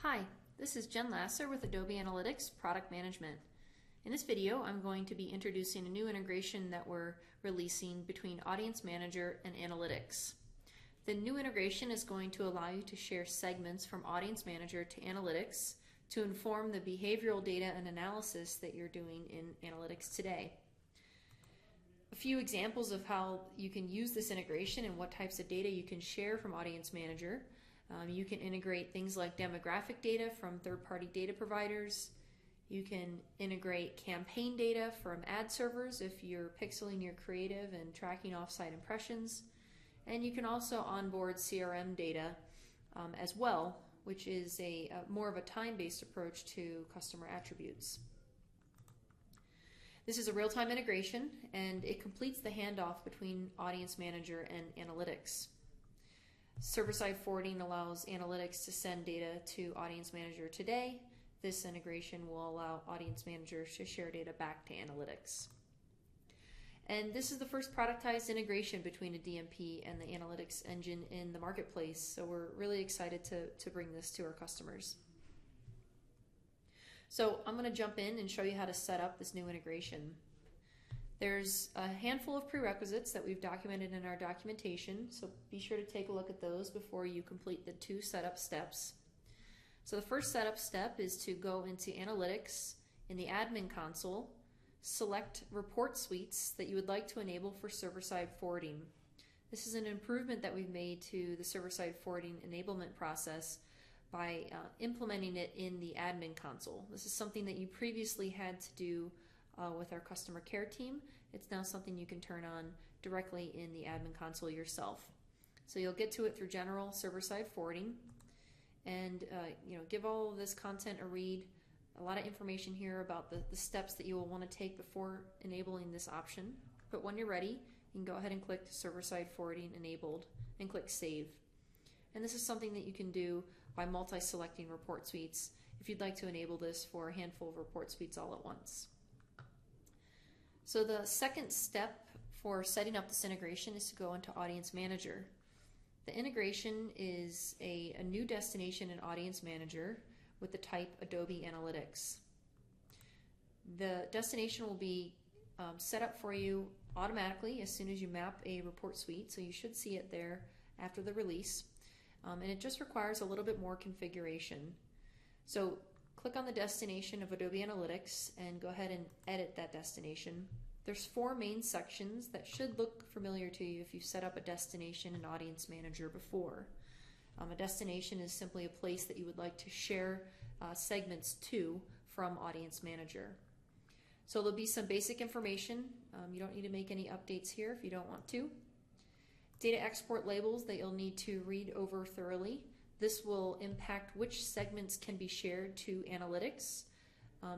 Hi, this is Jen Lasser with Adobe Analytics Product Management. In this video, I'm going to be introducing a new integration that we're releasing between Audience Manager and Analytics. The new integration is going to allow you to share segments from Audience Manager to Analytics to inform the behavioral data and analysis that you're doing in Analytics today. A few examples of how you can use this integration and what types of data you can share from Audience Manager. You can integrate things like demographic data from third-party data providers. You can integrate campaign data from ad servers if you're pixeling your creative and tracking offsite impressions. And you can also onboard CRM data as well, which is more of a time-based approach to customer attributes. This is a real-time integration, and it completes the handoff between Audience Manager and Analytics. Server-side forwarding allows Analytics to send data to Audience Manager today. This integration will allow Audience Manager to share data back to Analytics. And this is the first productized integration between a DMP and the Analytics engine in the marketplace, so we're really excited to bring this to our customers. So I'm going to jump in and show you how to set up this new integration. There's a handful of prerequisites that we've documented in our documentation, so be sure to take a look at those before you complete the two setup steps. So the first setup step is to go into Analytics in the admin console, select report suites that you would like to enable for server-side forwarding. This is an improvement that we've made to the server-side forwarding enablement process by implementing it in the admin console. This is something that you previously had to do with our customer care team. It's now something you can turn on directly in the admin console yourself. So you'll get to it through General Server-Side Forwarding, and give all of this content a read. A lot of information here about the steps that you will want to take before enabling this option. But when you're ready, you can go ahead and click Server-Side Forwarding Enabled and click Save. And this is something that you can do by multi-selecting report suites if you'd like to enable this for a handful of report suites all at once. So the second step for setting up this integration is to go into Audience Manager. The integration is a new destination in Audience Manager with the type Adobe Analytics. The destination will be set up for you automatically as soon as you map a report suite, so you should see it there after the release. And it just requires a little bit more configuration. So click on the destination of Adobe Analytics and go ahead and edit that destination. There's 4 main sections that should look familiar to you if you've set up a destination in Audience Manager before. A destination is simply a place that you would like to share segments to from Audience Manager. So there'll be some basic information. You don't need to make any updates here if you don't want to. Data export labels that you'll need to read over thoroughly. This will impact which segments can be shared to Analytics.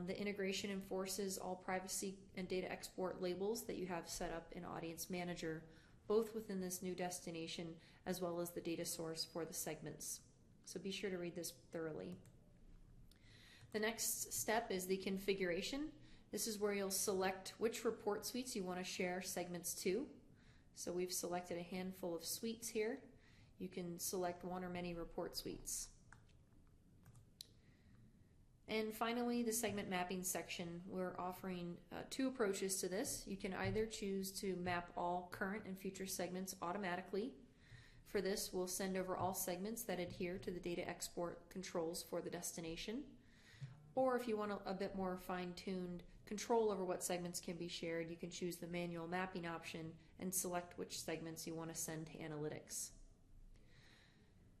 The integration enforces all privacy and data export labels that you have set up in Audience Manager, both within this new destination as well as the data source for the segments. So be sure to read this thoroughly. The next step is the configuration. This is where you'll select which report suites you want to share segments to. So we've selected a handful of suites here. You can select one or many report suites. And finally, the segment mapping section. We're offering 2 approaches to this. You can either choose to map all current and future segments automatically. For this, we'll send over all segments that adhere to the data export controls for the destination. Or if you want a bit more fine-tuned control over what segments can be shared, you can choose the manual mapping option and select which segments you want to send to Analytics.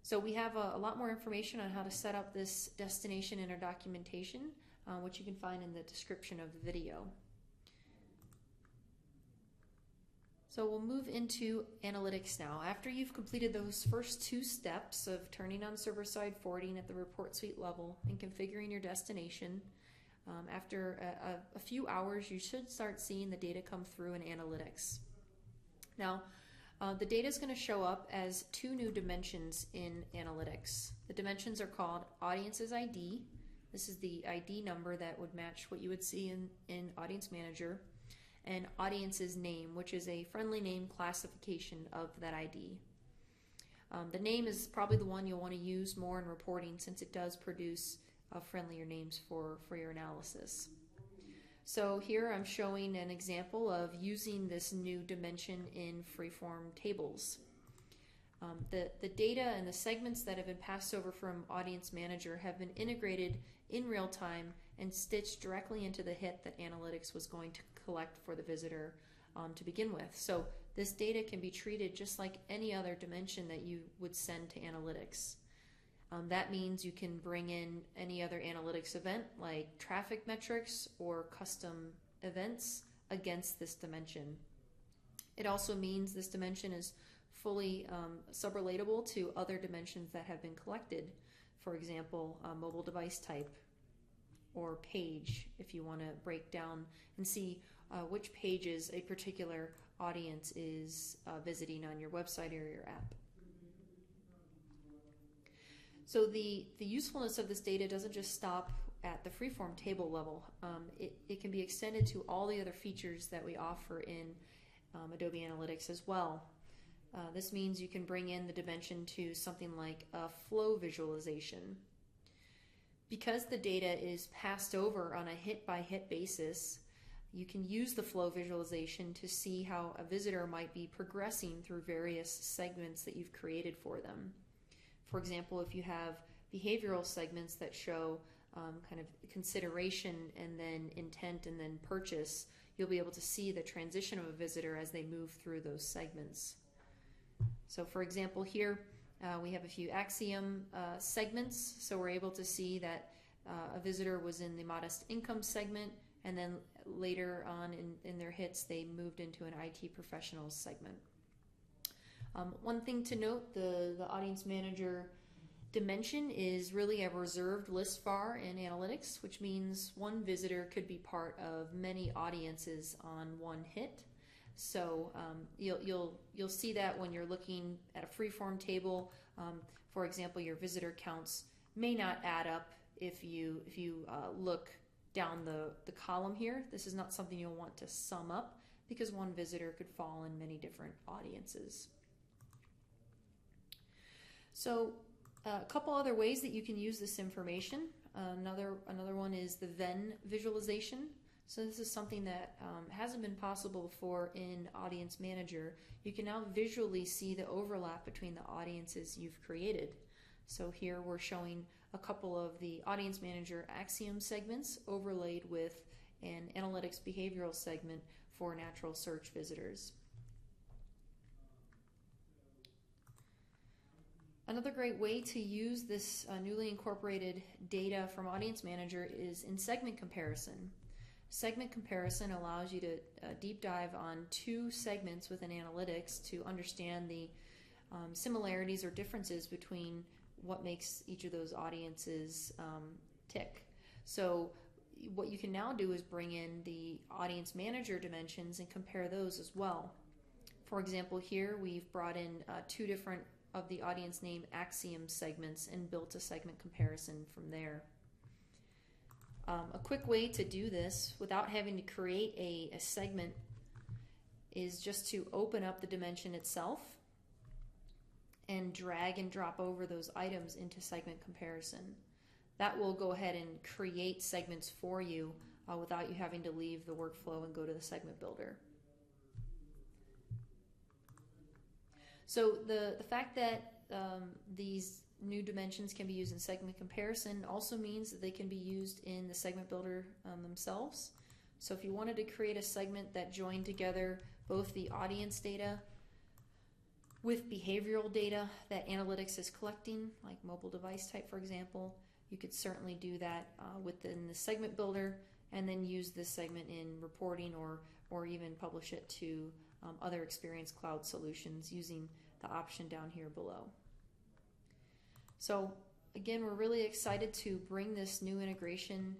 So we have a lot more information on how to set up this destination in our documentation, which you can find in the description of the video. So we'll move into Analytics now. After you've completed those first 2 steps of turning on server-side forwarding at the report suite level and configuring your destination, after a few hours you should start seeing the data come through in Analytics. Now, the data is going to show up as 2 new dimensions in Analytics. The dimensions are called Audience's ID. This is the ID number that would match what you would see in Audience Manager. And Audience's name, which is a friendly name classification of that ID. The name is probably the one you'll want to use more in reporting, since it does produce friendlier names for your analysis. So here I'm showing an example of using this new dimension in freeform tables. The data and the segments that have been passed over from Audience Manager have been integrated in real time and stitched directly into the hit that Analytics was going to collect for the visitor to begin with. So this data can be treated just like any other dimension that you would send to Analytics. That means you can bring in any other analytics event like traffic metrics or custom events against this dimension. It also means this dimension is fully subrelatable to other dimensions that have been collected. For example, mobile device type or page, if you want to break down and see which pages a particular audience is visiting on your website or your app. So the usefulness of this data doesn't just stop at the freeform table level. It can be extended to all the other features that we offer in Adobe Analytics as well. This means you can bring in the dimension to something like a flow visualization. Because the data is passed over on a hit-by-hit basis, you can use the flow visualization to see how a visitor might be progressing through various segments that you've created for them. For example, if you have behavioral segments that show kind of consideration and then intent and then purchase, you'll be able to see the transition of a visitor as they move through those segments. So for example, here we have a few AAM segments, so we're able to see that a visitor was in the modest income segment, and then later on in their hits they moved into an IT professionals segment. One thing to note, the Audience Manager dimension is really a reserved list var in Analytics, which means one visitor could be part of many audiences on one hit. So you'll see that when you're looking at a freeform table. For example, your visitor counts may not add up if you look down the column here. This is not something you'll want to sum up because one visitor could fall in many different audiences. So a couple other ways that you can use this information. Another one is the Venn visualization. So this is something that hasn't been possible before in Audience Manager. You can now visually see the overlap between the audiences you've created. So here we're showing a couple of the Audience Manager AAM segments overlaid with an Analytics behavioral segment for natural search visitors. Another great way to use this newly incorporated data from Audience Manager is in segment comparison. Segment comparison allows you to deep dive on two segments within Analytics to understand the similarities or differences between what makes each of those audiences tick. So what you can now do is bring in the Audience Manager dimensions and compare those as well. For example, here we've brought in two different of the audience name AAM segments and built a segment comparison from there. A quick way to do this without having to create a segment is just to open up the dimension itself and drag and drop over those items into segment comparison. That will go ahead and create segments for you without you having to leave the workflow and go to the segment builder. So the fact that these new dimensions can be used in segment comparison also means that they can be used in the segment builder themselves. So if you wanted to create a segment that joined together both the audience data with behavioral data that Analytics is collecting, like mobile device type for example, you could certainly do that within the segment builder and then use this segment in reporting or even publish it to other Experience Cloud solutions using the option down here below. So again, we're really excited to bring this new integration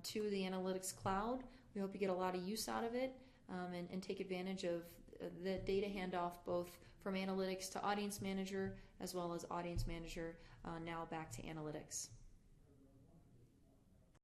to the Analytics Cloud. We hope you get a lot of use out of it and take advantage of the data handoff both from Analytics to Audience Manager as well as Audience Manager now back to Analytics.